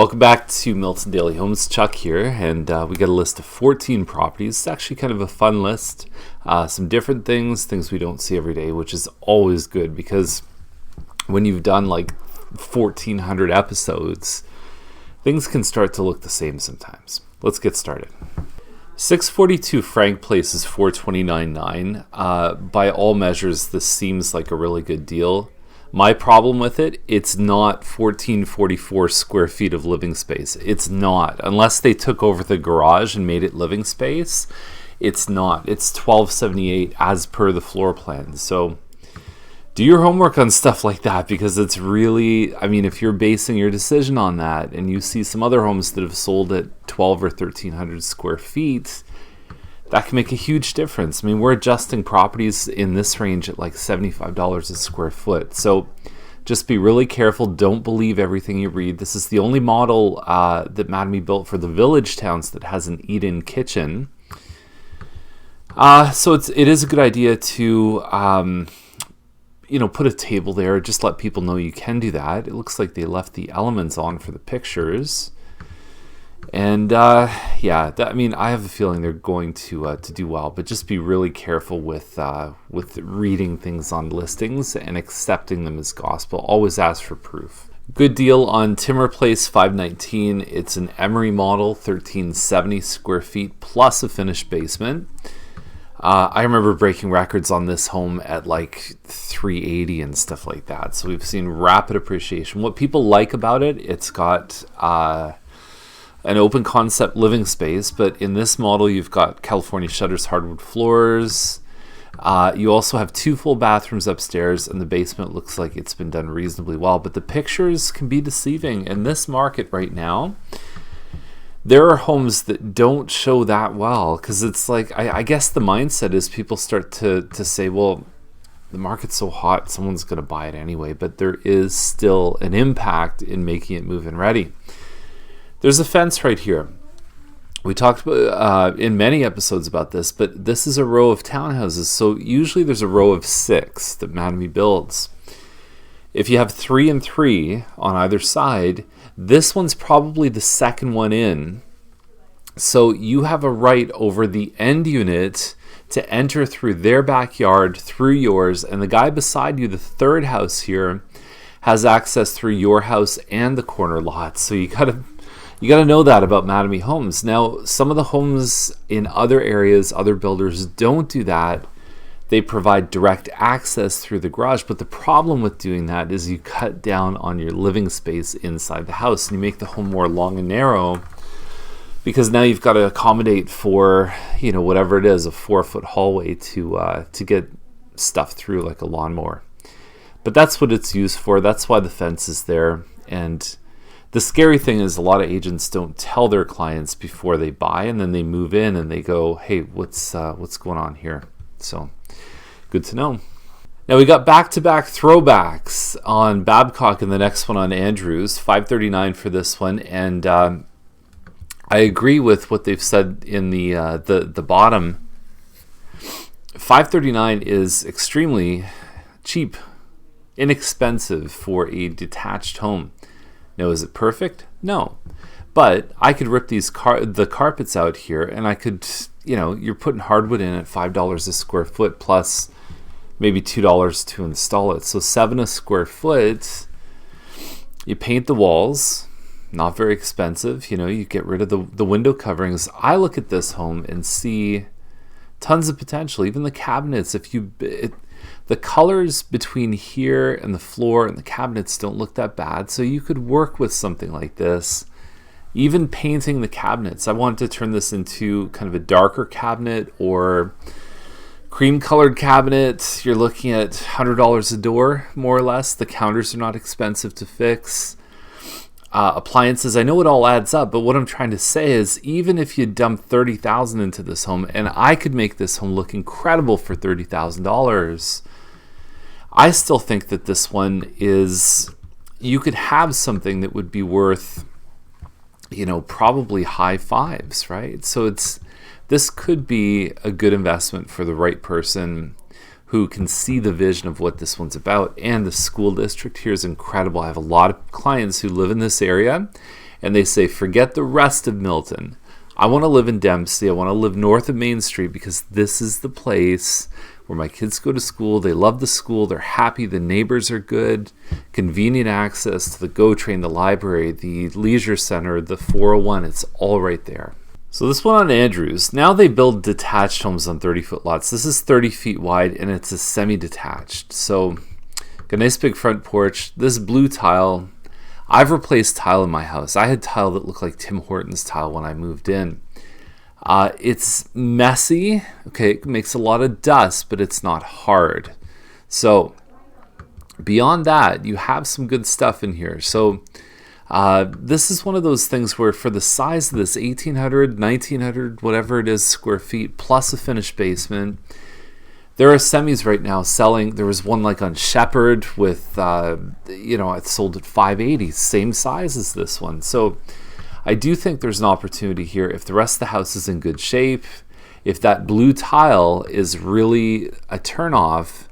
Welcome back to Milton Daily Homes. Chuck here, and we got a list of 14 properties. It's actually kind of a fun list. Some different things we don't see every day, which is always good because when you've done like 1,400 episodes, things can start to look the same sometimes. Let's get started. 642 Frank Place is $429,900. By all measures, this seems like a really good deal. My problem with it, it's not 1,444 square feet of living space. It's not. Unless they took over the garage and made it living space, it's not. It's 1,278 as per the floor plan. So do your homework on stuff like that, because it's really, if you're basing your decision on that and you see some other homes that have sold at 1,200 or 1,300 square feet, that can make a huge difference. We're adjusting properties in this range at like $75 a square foot. So just be really careful. Don't believe everything you read. This is the only model that Mattamy built for the village towns that has an eat-in kitchen. So it is a good idea to put a table there. Just let people know you can do that. It looks like they left the elements on for the pictures. And I have a feeling they're going to do well, but just be really careful with reading things on listings and accepting them as gospel. Always ask for proof. Good deal on Timber Place 519. It's an Emery model, 1,370 square feet plus a finished basement. I remember breaking records on this home at like 380 and stuff like that. So we've seen rapid appreciation. What people like about it, it's got an open concept living space, but in this model you've got California shutters, hardwood floors. You also have 2 full bathrooms upstairs, and the basement looks like it's been done reasonably well, but the pictures can be deceiving. In this market right now, there are homes that don't show that well, because it's like, I guess the mindset is people start to say, well, the market's so hot, someone's going to buy it anyway, but there is still an impact in making it move-in ready. There's a fence right here. We talked about, in many episodes about this, but this is a row of townhouses. So usually there's a row of 6 that Mattamy builds. If you have 3 and 3 on either side, this one's probably the second one in. So you have a right over the end unit to enter through their backyard, through yours, and the guy beside you, the third house here, has access through your house and the corner lot. So you gotta know that about Mattamy homes. Now, some of the homes in other areas, other builders don't do that. They provide direct access through the garage, but the problem with doing that is you cut down on your living space inside the house, and you make the home more long and narrow, because now you've got to accommodate for, whatever it is, a 4-foot hallway to get stuff through like a lawnmower. But that's what it's used for. That's why the fence is there. And the scary thing is a lot of agents don't tell their clients before they buy, and then they move in and they go, hey, what's going on here? So good to know. Now we got back-to-back throwbacks on Babcock and the next one on Andrews, $539 for this one. And I agree with what they've said in the bottom. $539 is extremely cheap, inexpensive for a detached home. Now, is it perfect? No. But I could rip the carpets out here, and I could, you're putting hardwood in at $5 a square foot plus maybe $2 to install it. So $7 a square foot. You paint the walls, not very expensive. You get rid of the window coverings. I look at this home and see tons of potential. Even the cabinets, the colors between here and the floor and the cabinets don't look that bad, so you could work with something like this. Even painting the cabinets. I wanted to turn this into kind of a darker cabinet or cream-colored cabinet. You're looking at $100 a door, more or less. The counters are not expensive to fix. Appliances, I know it all adds up, but what I'm trying to say is even if you dump $30,000 into this home, and I could make this home look incredible for $30,000, I still think that this one you could have something that would be worth, probably high fives, right? So this could be a good investment for the right person who can see the vision of what this one's about. And the school district here is incredible. I have a lot of clients who live in this area, and they say, forget the rest of Milton. I want to live in Dempsey. I want to live north of Main Street because this is the place where my kids go to school. They love the school. They're happy. The neighbors are good. Convenient access to the GO train, the library, the leisure center, the 401. It's all right there. So this one on Andrews. Now they build detached homes on 30-foot lots. This is 30 feet wide, and it's a semi-detached. So got a nice big front porch. This blue tile, I've replaced tile in my house. I had tile that looked like Tim Hortons tile when I moved in. It's messy. Okay, it makes a lot of dust, but it's not hard. So beyond that, you have some good stuff in here. So this is one of those things where for the size of this 1,800, 1,900, whatever it is, square feet, plus a finished basement, there are semis right now selling. There was one like on Shepherd with, it sold at $580, same size as this one. So I do think there's an opportunity here. If the rest of the house is in good shape, if that blue tile is really a turnoff,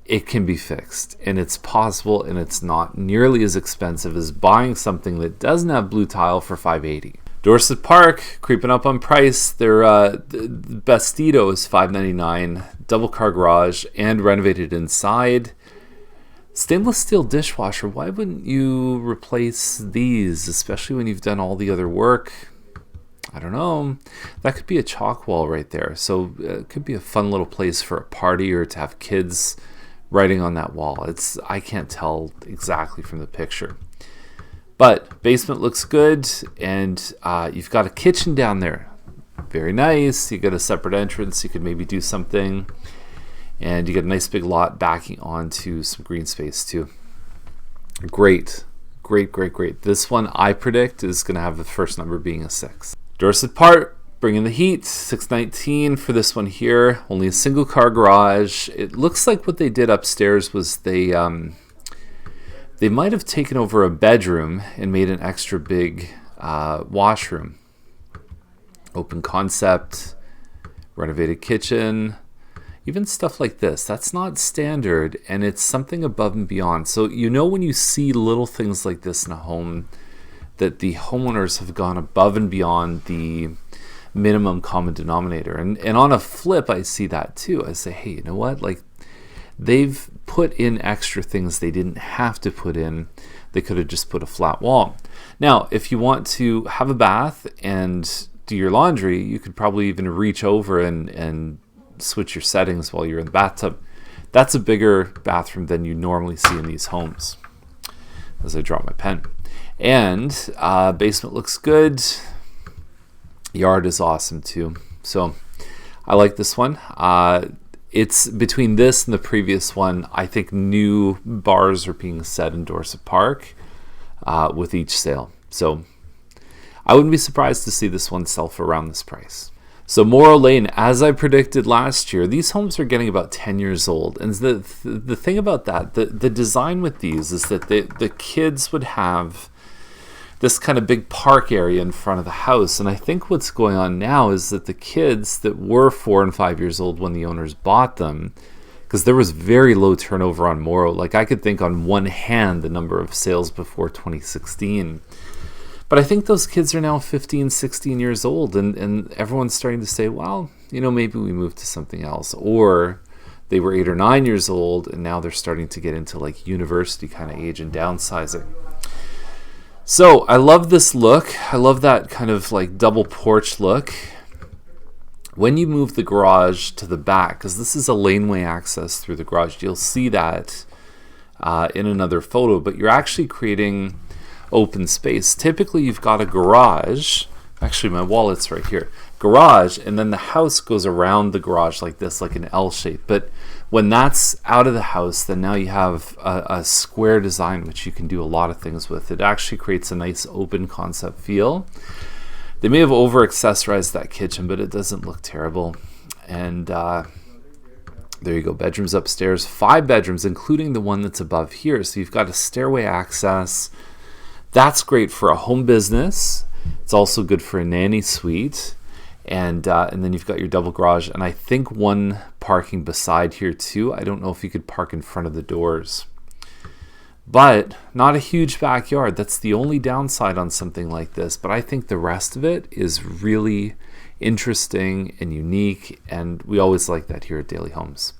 it can be fixed, and it's possible, and it's not nearly as expensive as buying something that doesn't have blue tile for $580. Dorset Park, creeping up on price. Their the Bastido is $599, double car garage, and renovated inside. Stainless steel dishwasher, why wouldn't you replace these, especially when you've done all the other work? I don't know. That could be a chalk wall right there. So it could be a fun little place for a party or to have kids writing on that wall. I can't tell exactly from the picture. But basement looks good, and you've got a kitchen down there. Very nice. You got a separate entrance. You could maybe do something. And you get a nice big lot backing onto some green space too. Great. This one I predict is going to have the first number being a 6. Dorset Park, bringing the heat, $619 for this one here. Only a single car garage. It looks like what they did upstairs was they might have taken over a bedroom and made an extra big washroom. Open concept, renovated kitchen. Even stuff like this, that's not standard, and it's something above and beyond. So when you see little things like this in a home, that the homeowners have gone above and beyond the minimum common denominator. And on a flip, I see that too. I say, hey, you know what? Like, they've put in extra things they didn't have to put in. They could have just put a flat wall. Now, if you want to have a bath and do your laundry, you could probably even reach over and switch your settings while you're in the bathtub. That's a bigger bathroom than you normally see in these homes. As I drop my pen. And basement looks good. Yard is awesome too. So I like this one. It's between this and the previous one. I think new bars are being set in Dorset Park with each sale. So I wouldn't be surprised to see this one sell for around this price. So Morrow Lane, as I predicted last year, these homes are getting about 10 years old. And the thing about that, the design with these is that the kids would have this kind of big park area in front of the house. And I think what's going on now is that the kids that were 4 and 5 years old when the owners bought them, because there was very low turnover on Morrow. Like, I could think on one hand the number of sales before 2016. But I think those kids are now 15, 16 years old, and everyone's starting to say, well, maybe we move to something else. Or they were 8 or 9 years old, and now they're starting to get into like university kind of age and downsizing. So I love this look. I love that kind of like double porch look. When you move the garage to the back, because this is a laneway access through the garage, you'll see that in another photo, but you're actually creating open space. Typically you've got a garage, actually my wallet's right here, garage, and then the house goes around the garage like this, like an L shape. But when that's out of the house, then now you have a square design which you can do a lot of things with. It actually creates a nice open concept feel. They may have over accessorized that kitchen, but it doesn't look terrible. And there you go, bedrooms upstairs, 5 bedrooms including the one that's above here. So you've got a stairway access. That's great for a home business. It's also good for a nanny suite. And then you've got your double garage. And I think one parking beside here too. I don't know if you could park in front of the doors. But not a huge backyard. That's the only downside on something like this. But I think the rest of it is really interesting and unique, and we always like that here at Daily Homes.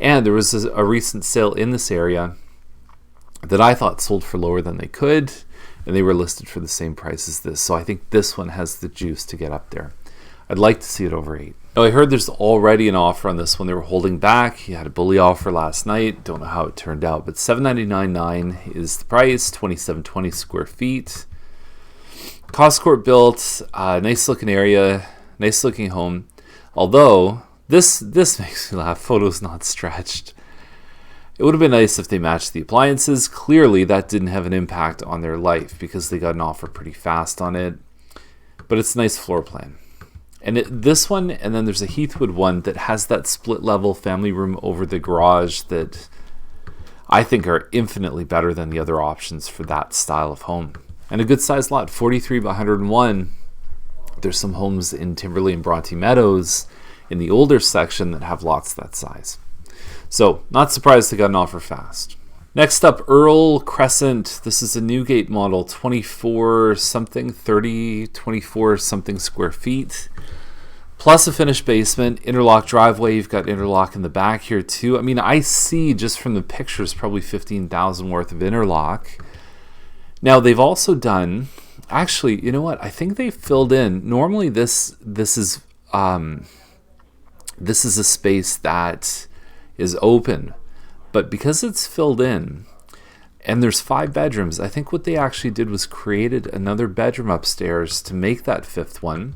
And there was a recent sale in this area that I thought sold for lower than they could, and they were listed for the same price as this. So I think this one has the juice to get up there. I'd like to see it over 8. Now, I heard there's already an offer on this one. They were holding back. You had a bully offer last night. Don't know how it turned out, but $799.9 is the price, 2720 square feet. Coscourt built, nice looking area, nice looking home. Although, this makes me laugh. Photo's not stretched. It would have been nice if they matched the appliances. Clearly, that didn't have an impact on their life because they got an offer pretty fast on it. But it's a nice floor plan. And this one, and then there's a Heathwood one that has that split level family room over the garage that I think are infinitely better than the other options for that style of home. And a good sized lot, 43 by 101. There's some homes in Timberley and Bronte Meadows in the older section that have lots that size. So not surprised they got an offer fast. Next up, Earl Crescent. This is a Newgate model, 24 something square feet. Plus a finished basement, interlock driveway. You've got interlock in the back here too. I mean, I see just from the pictures probably 15,000 worth of interlock. Now they've also done, actually, you know what? I think they filled in. Normally this is a space that is open, but because it's filled in and there's 5 bedrooms, I think what they actually did was created another bedroom upstairs to make that 5th one.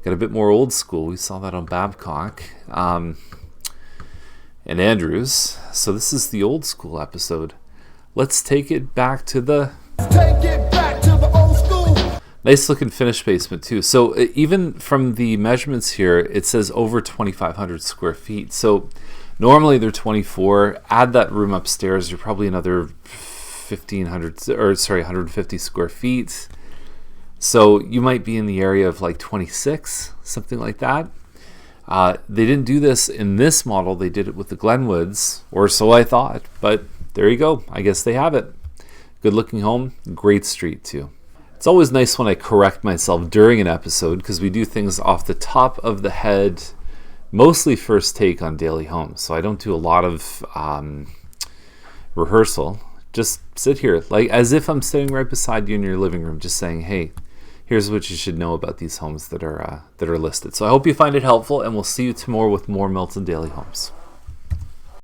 Got a bit more old school. We saw that on Babcock and Andrews. So this is the old school episode. Let's take it back to the old school. Nice looking finished basement too. So even from the measurements here, it says over 2,500 square feet. So normally they're 24. Add that room upstairs, you're probably another 150 square feet. So you might be in the area of like 26, something like that. They didn't do this in this model. They did it with the Glenwoods, or so I thought. But there you go. I guess they have it. Good looking home. Great street too. It's always nice when I correct myself during an episode because we do things off the top of the head, mostly first take on Daily Homes. So I don't do a lot of rehearsal. Just sit here like as if I'm sitting right beside you in your living room, just saying, hey, here's what you should know about these homes that are listed. So I hope you find it helpful, and we'll see you tomorrow with more Milton Daily Homes.